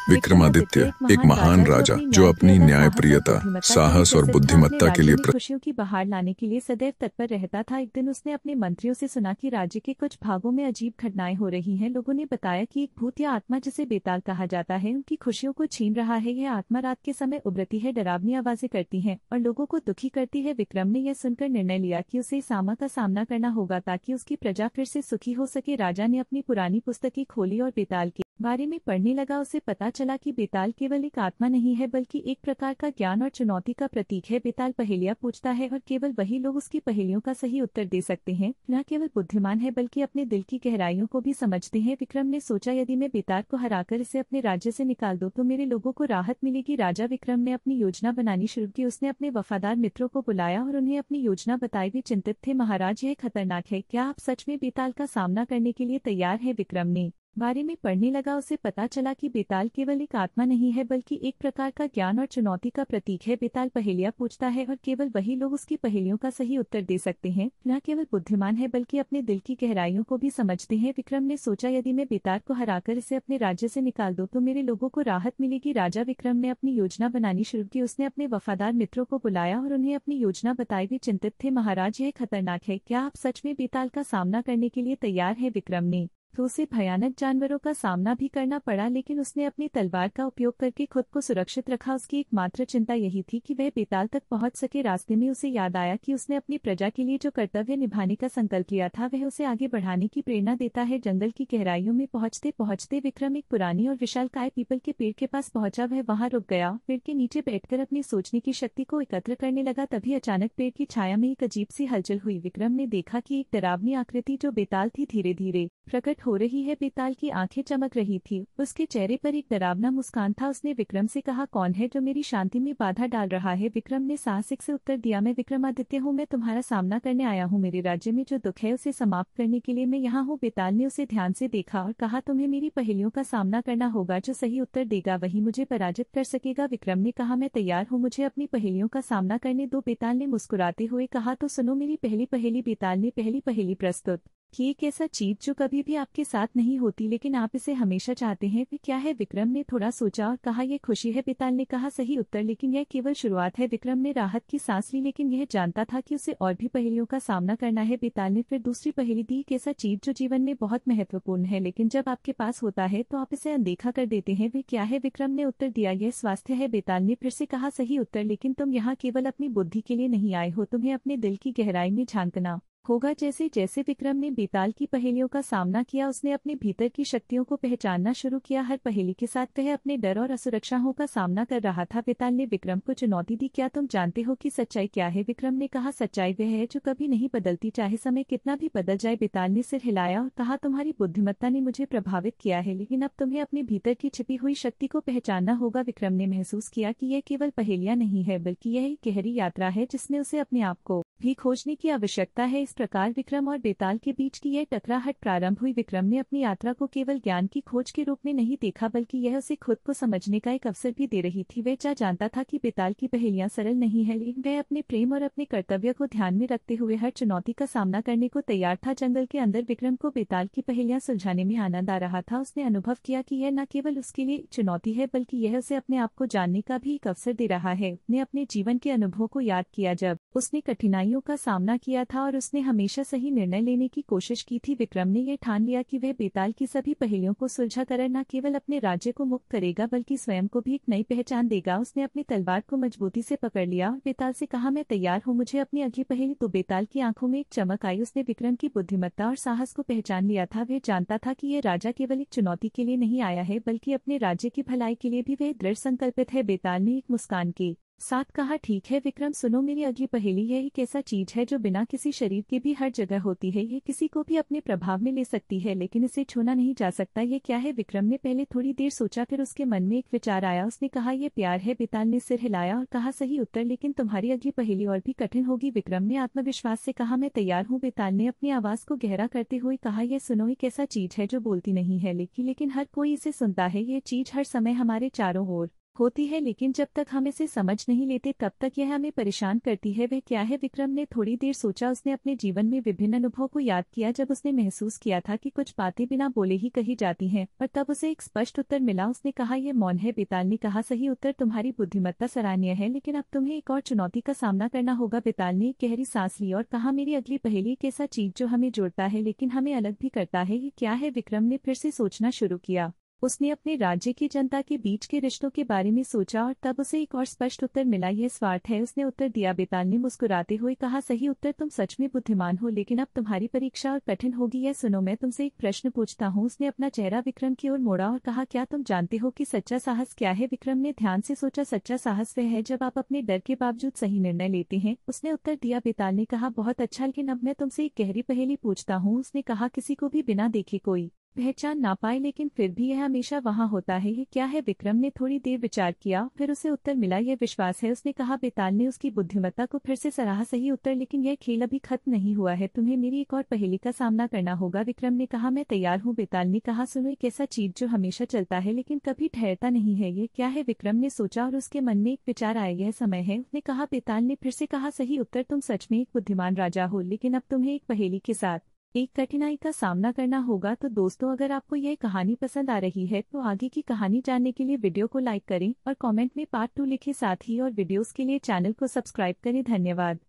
विक्रमादित्य एक महान राजा जो अपनी न्यायप्रियता, साहस और बुद्धिमत्ता के लिए खुशियों की बहार लाने के लिए सदैव तत्पर रहता था। एक दिन उसने अपने मंत्रियों से सुना कि राज्य के कुछ भागों में अजीब घटनाएं हो रही हैं। लोगों ने बताया कि एक भूत या आत्मा, जिसे बेताल कहा जाता है, उनकी खुशियों को छीन रहा है। यह आत्मा रात के समय उभरती है, डरावनी आवाजें करती है और लोगों को दुखी करती है। विक्रम ने यह सुनकर निर्णय लिया कि उसे इस आत्मा का सामना करना होगा ताकि उसकी प्रजा फिर से सुखी हो सके। राजा ने अपनी पुरानी पुस्तकें खोली और बेताल के बारे में पढ़ने लगा। उसे पता चला कि बेताल केवल एक आत्मा नहीं है बल्कि एक प्रकार का ज्ञान और चुनौती का प्रतीक है। बेताल पहेलियां पूछता है और केवल वही लोग उसकी पहेलियों का सही उत्तर दे सकते हैं। न केवल बुद्धिमान है बल्कि अपने दिल की गहराइयों को भी समझते हैं। विक्रम ने सोचा, यदि मैं बेताल को हराकर इसे अपने राज्य से निकाल दूं तो मेरे लोगों को राहत मिलेगी। राजा विक्रम ने अपनी योजना बनानी शुरू की। उसने अपने वफादार मित्रों को बुलाया और उन्हें अपनी योजना बताई। वे चिंतित थे, महाराज यह खतरनाक है, क्या आप सच में बेताल का सामना करने के लिए तैयार हैं? विक्रम ने बारे में पढ़ने लगा। उसे पता चला कि बेताल केवल एक आत्मा नहीं है बल्कि एक प्रकार का ज्ञान और चुनौती का प्रतीक है। बेताल पहेलियां पूछता है और केवल वही लोग उसकी पहेलियों का सही उत्तर दे सकते हैं। न केवल बुद्धिमान है बल्कि अपने दिल की गहराइयों को भी समझते हैं। विक्रम ने सोचा, यदि मैं बेताल को हराकर इसे अपने राज्य से निकाल दूं तो मेरे लोगों को राहत मिलेगी। राजा विक्रम ने अपनी योजना बनानी शुरू की। उसने अपने वफादार मित्रों को बुलाया और उन्हें अपनी योजना बताई। वे चिंतित थे, महाराज यह खतरनाक है, क्या आप सच में बेताल का सामना करने के लिए तैयार हैं? विक्रम ने तो उसे भयानक जानवरों का सामना भी करना पड़ा, लेकिन उसने अपनी तलवार का उपयोग करके खुद को सुरक्षित रखा। उसकी एकमात्र चिंता यही थी कि वह बेताल तक पहुंच सके। रास्ते में उसे याद आया कि उसने अपनी प्रजा के लिए जो कर्तव्य निभाने का संकल्प लिया था वह उसे आगे बढ़ाने की प्रेरणा देता है। जंगल की गहराइयों में पहुंचते पहुंचते विक्रम एक पुरानी और विशालकाय पीपल के पेड़ के पास पहुंचा। वह वहां रुक गया, पेड़ के नीचे बैठकर अपनी सोचने की शक्ति को एकत्र करने लगा। तभी अचानक पेड़ की छाया में एक अजीब सी हलचल हुई। विक्रम ने देखा कि एक डरावनी आकृति जो बेताल थी धीरे धीरे प्रकट हो रही है। बेताल की आंखें चमक रही थी, उसके चेहरे पर एक डरावना मुस्कान था। उसने विक्रम से कहा, कौन है जो मेरी शांति में बाधा डाल रहा है? विक्रम ने साहसिक से उत्तर दिया, मैं विक्रमादित्य हूँ, मैं तुम्हारा सामना करने आया हूँ। मेरे राज्य में जो दुख है उसे समाप्त करने के लिए मैं यहाँ हूँ। बेताल ने उसे ध्यान से देखा और कहा, तुम्हें मेरी पहेलियों का सामना करना होगा। जो सही उत्तर देगा वही मुझे पराजित कर सकेगा। विक्रम ने कहा, मैं तैयार हूँ, मुझे अपनी पहेलियों का सामना करने दो। बेताल ने मुस्कुराते हुए कहा, तो सुनो मेरी पहली पहेली। बेताल ने पहली पहेली प्रस्तुत कि एक ऐसा चीज जो कभी भी आपके साथ नहीं होती लेकिन आप इसे हमेशा चाहते हैं, वे क्या है? विक्रम ने थोड़ा सोचा और कहा, यह खुशी है। बेताल ने कहा, सही उत्तर, लेकिन यह केवल शुरुआत है। विक्रम ने राहत की सांस ली, लेकिन यह जानता था कि उसे और भी पहेलियों का सामना करना है। बेताल ने फिर दूसरी पहेली दी, एक ऐसा चीज जो जीवन में बहुत महत्वपूर्ण है लेकिन जब आपके पास होता है तो आप इसे अनदेखा कर देते हैं, वे क्या है? विक्रम ने उत्तर दिया, यह स्वास्थ्य है। बेताल ने फिर से कहा, सही उत्तर, लेकिन तुम यहाँ केवल अपनी बुद्धि के लिए नहीं आए हो, तुम्हें अपने दिल की गहराई में झांकना होगा। जैसे जैसे विक्रम ने बेताल की पहेलियों का सामना किया उसने अपने भीतर की शक्तियों को पहचानना शुरू किया। हर पहेली के साथ वह अपने डर और असुरक्षाओं का सामना कर रहा था। बेताल ने विक्रम को चुनौती दी, क्या तुम जानते हो कि सच्चाई क्या है? विक्रम ने कहा, सच्चाई वह है जो कभी नहीं बदलती, चाहे समय कितना भी बदल जाए। बेताल ने सिर हिलाया और कहा, तुम्हारी बुद्धिमत्ता ने मुझे प्रभावित किया है, लेकिन अब तुम्हें अपने भीतर की छिपी हुई शक्ति को पहचानना होगा। विक्रम ने महसूस किया कि यह केवल पहेलियां नहीं है बल्कि यह एक गहरी यात्रा है जिसमें उसे अपने आप को भी खोजने की आवश्यकता है। इस प्रकार विक्रम और बेताल के बीच की यह टकराहट प्रारंभ हुई। विक्रम ने अपनी यात्रा को केवल ज्ञान की खोज के रूप में नहीं देखा बल्कि यह उसे खुद को समझने का एक अवसर भी दे रही थी। वह जानता था कि बेताल की पहेलियां सरल नहीं है, लेकिन वह अपने प्रेम और अपने कर्तव्य को ध्यान में रखते हुए हर चुनौती का सामना करने को तैयार था। जंगल के अंदर विक्रम को बेताल की पहेलियां सुलझाने में आनंद आ रहा था। उसने अनुभव किया कि यह न केवल उसके लिए एक चुनौती है बल्कि यह उसे अपने आप को जानने का भी एक अवसर दे रहा है। उसने अपने जीवन के अनुभवों को याद किया जब उसने कठिनाइयों का सामना किया था और उसने हमेशा सही निर्णय लेने की कोशिश की थी। विक्रम ने यह ठान लिया कि वह बेताल की सभी पहेलियों को सुलझा कर न केवल अपने राज्य को मुक्त करेगा बल्कि स्वयं को भी एक नई पहचान देगा। उसने अपनी तलवार को मजबूती से पकड़ लिया और बेताल से कहा, मैं तैयार हूँ, मुझे अपनी अगली पहेली। तो बेताल की आंखों में एक चमक आई, उसने विक्रम की बुद्धिमत्ता और साहस को पहचान लिया था। वह जानता था कि यह राजा केवल एक चुनौती के लिए नहीं आया है बल्कि अपने राज्य की भलाई के लिए भी वह दृढ़ संकल्पित है। बेताल ने एक मुस्कान के साथ कहा, ठीक है विक्रम, सुनो मेरी अगली पहेली। यह एक ऐसा चीज है जो बिना किसी शरीर के भी हर जगह होती है, यह किसी को भी अपने प्रभाव में ले सकती है लेकिन इसे छूना नहीं जा सकता। यह क्या है? विक्रम ने पहले थोड़ी देर सोचा, फिर उसके मन में एक विचार आया। उसने कहा, यह प्यार है। बेताल ने सिर हिलाया और कहा, सही उत्तर, लेकिन तुम्हारी अगली पहेली और भी कठिन होगी। विक्रम ने आत्मविश्वास से कहा, मैं तैयार हूँ। बेताल ने अपनी आवाज को गहरा करते हुए कहा, यह सुनो, एक ऐसा चीज है जो बोलती नहीं है लेकिन हर कोई इसे सुनता है। यह चीज हर समय हमारे चारों ओर होती है, लेकिन जब तक हम इसे समझ नहीं लेते तब तक यह हमें परेशान करती है। वह क्या है? विक्रम ने थोड़ी देर सोचा। उसने अपने जीवन में विभिन्न अनुभवों को याद किया जब उसने महसूस किया था कि कुछ बातें बिना बोले ही कही जाती हैं, और तब उसे एक स्पष्ट उत्तर मिला। उसने कहा, यह मौन है। बेताल ने कहा, सही उत्तर। तुम्हारी बुद्धिमत्ता सराहनीय है, लेकिन अब तुम्हें एक और चुनौती का सामना करना होगा। बेताल ने एक गहरी सांस ली और कहा, मेरी अगली पहेली एक ऐसा चीज जो हमें जोड़ता है लेकिन हमें अलग भी करता है। ये क्या है? विक्रम ने फिर से सोचना शुरू किया। उसने अपने राज्य की जनता के बीच के रिश्तों के बारे में सोचा और तब उसे एक और स्पष्ट उत्तर मिला, यह स्वार्थ है। उसने उत्तर दिया। बेताल ने मुस्कुराते हुए कहा, सही उत्तर। तुम सच में बुद्धिमान हो, लेकिन अब तुम्हारी परीक्षा और कठिन होगी। यह सुनो, मैं तुमसे एक प्रश्न पूछता हूँ। उसने अपना चेहरा विक्रम की ओर मोड़ा और कहा, क्या तुम जानते हो कि सच्चा साहस क्या है? विक्रम ने ध्यान से सोचा। सच्चा साहस वह है जब आप अपने डर के बावजूद सही निर्णय लेते हैं, उसने उत्तर दिया। बेताल ने कहा, बहुत अच्छा, लेकिन अब मैं तुमसे एक गहरी पहेली पूछता हूँ। उसने कहा, किसी को भी बिना देखे कोई पहचान ना पाए, लेकिन फिर भी यह हमेशा वहां होता है। ये क्या है? विक्रम ने थोड़ी देर विचार किया, फिर उसे उत्तर मिला, यह विश्वास है। उसने कहा। बेताल ने उसकी बुद्धिमत्ता को फिर से सराहा। सही उत्तर, लेकिन यह खेल अभी खत्म नहीं हुआ है। तुम्हें मेरी एक और पहेली का सामना करना होगा। विक्रम ने कहा, मैं तैयार हूँ। बेताल ने कहा, सुनो, एक ऐसा चीज जो हमेशा चलता है लेकिन कभी ठहरता नहीं है। ये क्या है? विक्रम ने सोचा और उसके मन में एक विचार आया, यह समय है। उसने कहा। बेताल ने फिर से कहा, सही उत्तर। तुम सच में एक बुद्धिमान राजा हो, लेकिन अब तुम्हें एक पहेली के साथ एक कठिनाई का सामना करना होगा। तो दोस्तों, अगर आपको यह कहानी पसंद आ रही है तो आगे की कहानी जानने के लिए वीडियो को लाइक करें और कमेंट में पार्ट 2 लिखें। साथ ही और वीडियोस के लिए चैनल को सब्सक्राइब करें। धन्यवाद।